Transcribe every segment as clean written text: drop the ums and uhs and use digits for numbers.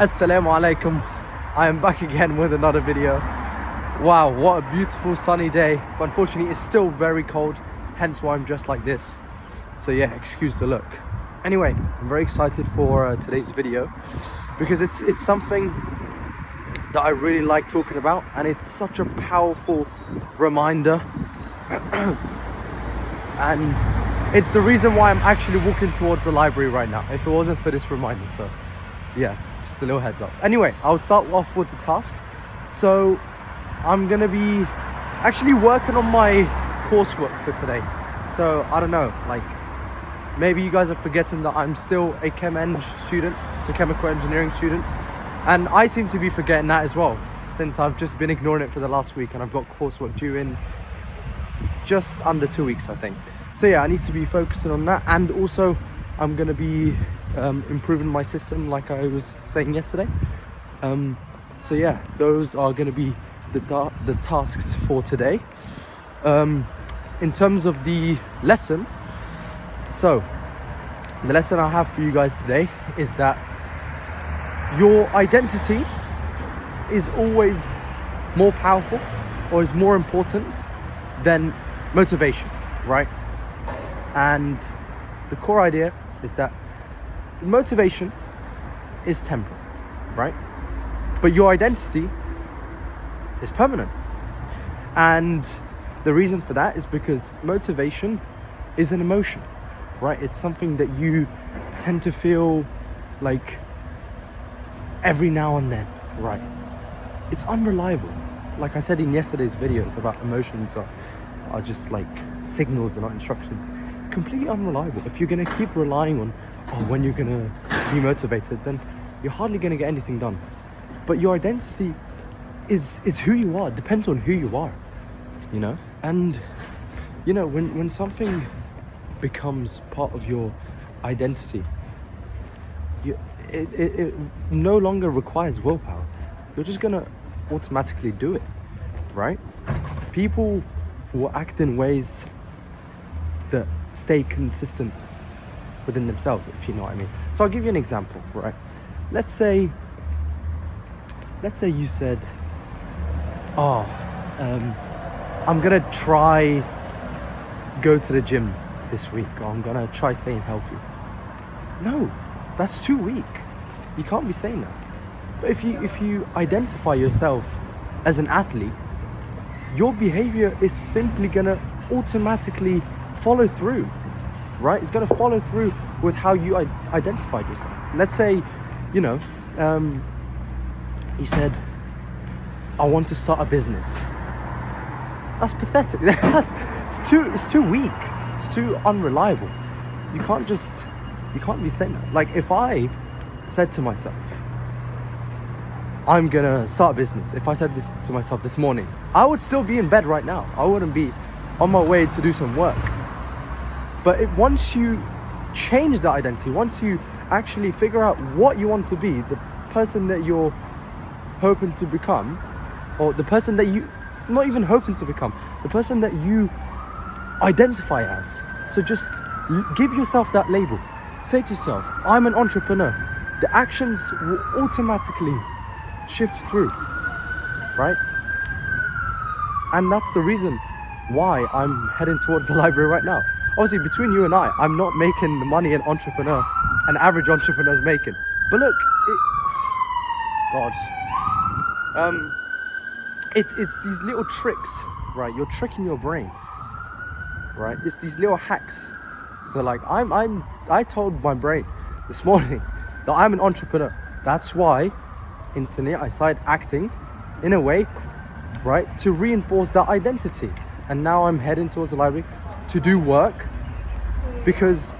Assalamu alaikum. I am back again with another video. Wow, what a beautiful sunny day, but unfortunately it's still very cold, hence why I'm dressed like this. So yeah, excuse the look. Anyway, I'm very excited for today's video because it's something that I really like talking about, and it's such a powerful reminder and it's the reason why I'm actually walking towards the library right now, if it wasn't for this reminder. So yeah, just a little heads up. Anyway, I'll start off with the task. So I'm gonna be actually working on my coursework for today. So I don't know, like maybe you guys are forgetting that I'm still a chem-eng student, so chemical engineering student, and I seem to be forgetting that as well, since I've just been ignoring it for the last week and I've got coursework due in just under 2 weeks, I think. So yeah, I need to be focusing on that, and also I'm gonna be improving my system like I was saying yesterday. So yeah, those are gonna be the tasks for today. In terms of the lesson, so the lesson I have for you guys today is that your identity is always more powerful or is more important than motivation, right? And the core idea is that motivation is temporary, right? But your identity is permanent. And the reason for that is because motivation is an emotion, right? It's something that you tend to feel like every now and then, right? It's unreliable. Like I said in yesterday's videos about emotions are just like signals, and not instructions. It's completely unreliable. If you're gonna keep relying on when you're gonna be motivated, then you're hardly gonna get anything done. But your identity is who you are, depends on who you are, you know? And you know, when something becomes part of your identity, it no longer requires willpower. You're just gonna automatically do it, right? People will act in ways that stay consistent within themselves, if you know what I mean. So I'll give you an example, right? Let's say you said, I'm gonna try go to the gym this week, or I'm gonna try staying healthy. No, that's too weak. You can't be saying that. But if you identify yourself as an athlete, your behavior is simply gonna automatically follow through, right? It's gonna follow through with how you identified yourself. Let's say, you know, you said, I want to start a business. That's pathetic. It's too weak. It's too unreliable. You can't be saying that. Like if I said to myself, I'm gonna start a business. If I said this to myself this morning, I would still be in bed right now. I wouldn't be on my way to do some work. But once you change the identity, once you actually figure out what you want to be, the person that you're hoping to become, or the person that you, not even hoping to become, the person that you identify as. So just give yourself that label. Say to yourself, I'm an entrepreneur. The actions will automatically shift through, right? And that's the reason why I'm heading towards the library right now. Obviously, between you and I, I'm not making the money an average entrepreneur is making. But look, it's these little tricks, right? You're tricking your brain, right? It's these little hacks. So like I told my brain this morning that I'm an entrepreneur. That's why instantly I started acting in a way, right, to reinforce that identity. And now I'm heading towards the library to do work, because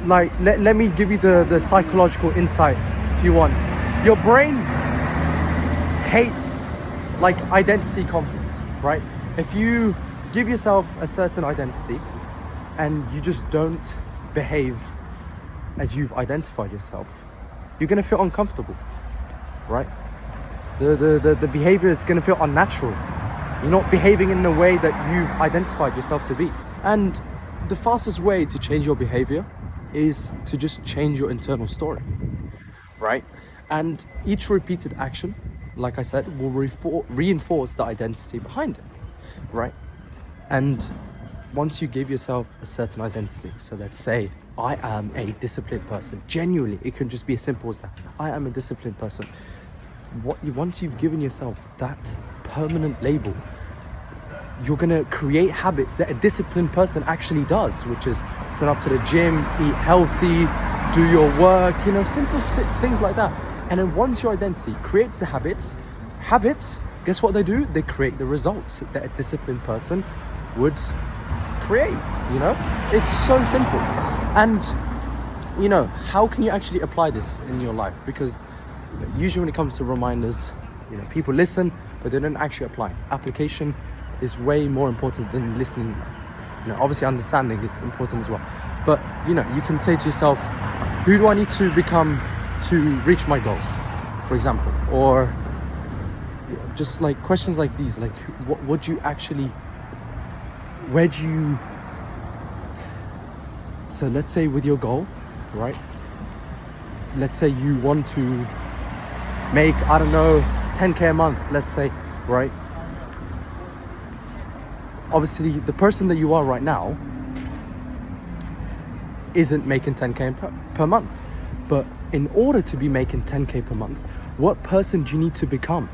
like let me give you the psychological insight if you want. Your brain hates like identity conflict, right? If you give yourself a certain identity and you just don't behave as you've identified yourself, you're gonna feel uncomfortable, right? The behavior is gonna feel unnatural. You're not behaving in the way that you've identified yourself to be. And the fastest way to change your behavior is to just change your internal story. right? And each repeated action, like I said, will reinforce the identity behind it, right? And once you give yourself a certain identity, so let's say I am a disciplined person, genuinely, it can just be as simple as that. I am a disciplined person. Once you've given yourself that permanent label, you're gonna create habits that a disciplined person actually does, which is turn up to the gym, eat healthy, do your work, you know, simple things like that. And then once your identity creates the habits, guess what they do? They create the results that a disciplined person would create, you know? It's so simple. And, you know, how can you actually apply this in your life? Because usually when it comes to reminders, you know, people listen, but they don't actually apply. Application is way more important than listening. You know, obviously understanding is important as well. But, you know, you can say to yourself, who do I need to become to reach my goals, for example? Or just like questions like these, like what do you actually, where do you, so let's say with your goal, right? Let's say you want to make, I don't know, 10K a month, let's say, right? Obviously, the person that you are right now isn't making 10K per month. But in order to be making 10K per month, what person do you need to become?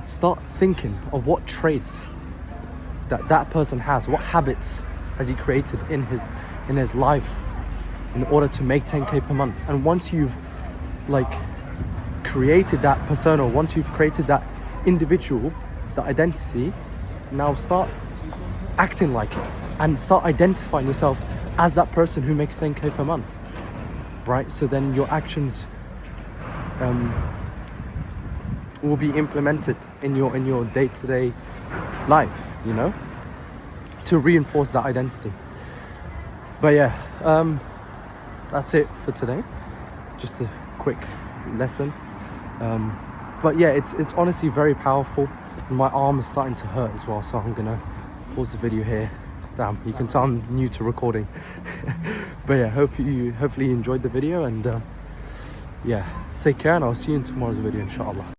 Start thinking of what traits that person has, what habits has he created in his life in order to make 10K per month. And once you've like created that persona, once you've created that individual, the identity, now start acting like it and start identifying yourself as that person who makes 10K per month, right? So then your actions will be implemented in your day-to-day life, you know, to reinforce that identity. But yeah, that's it for today. Just a quick lesson. But yeah, it's honestly very powerful. My arm is starting to hurt as well, so I'm gonna pause the video here. Damn, you can tell I'm new to recording. But yeah, hopefully you enjoyed the video, and yeah, take care, and I'll see you in tomorrow's video, inshallah.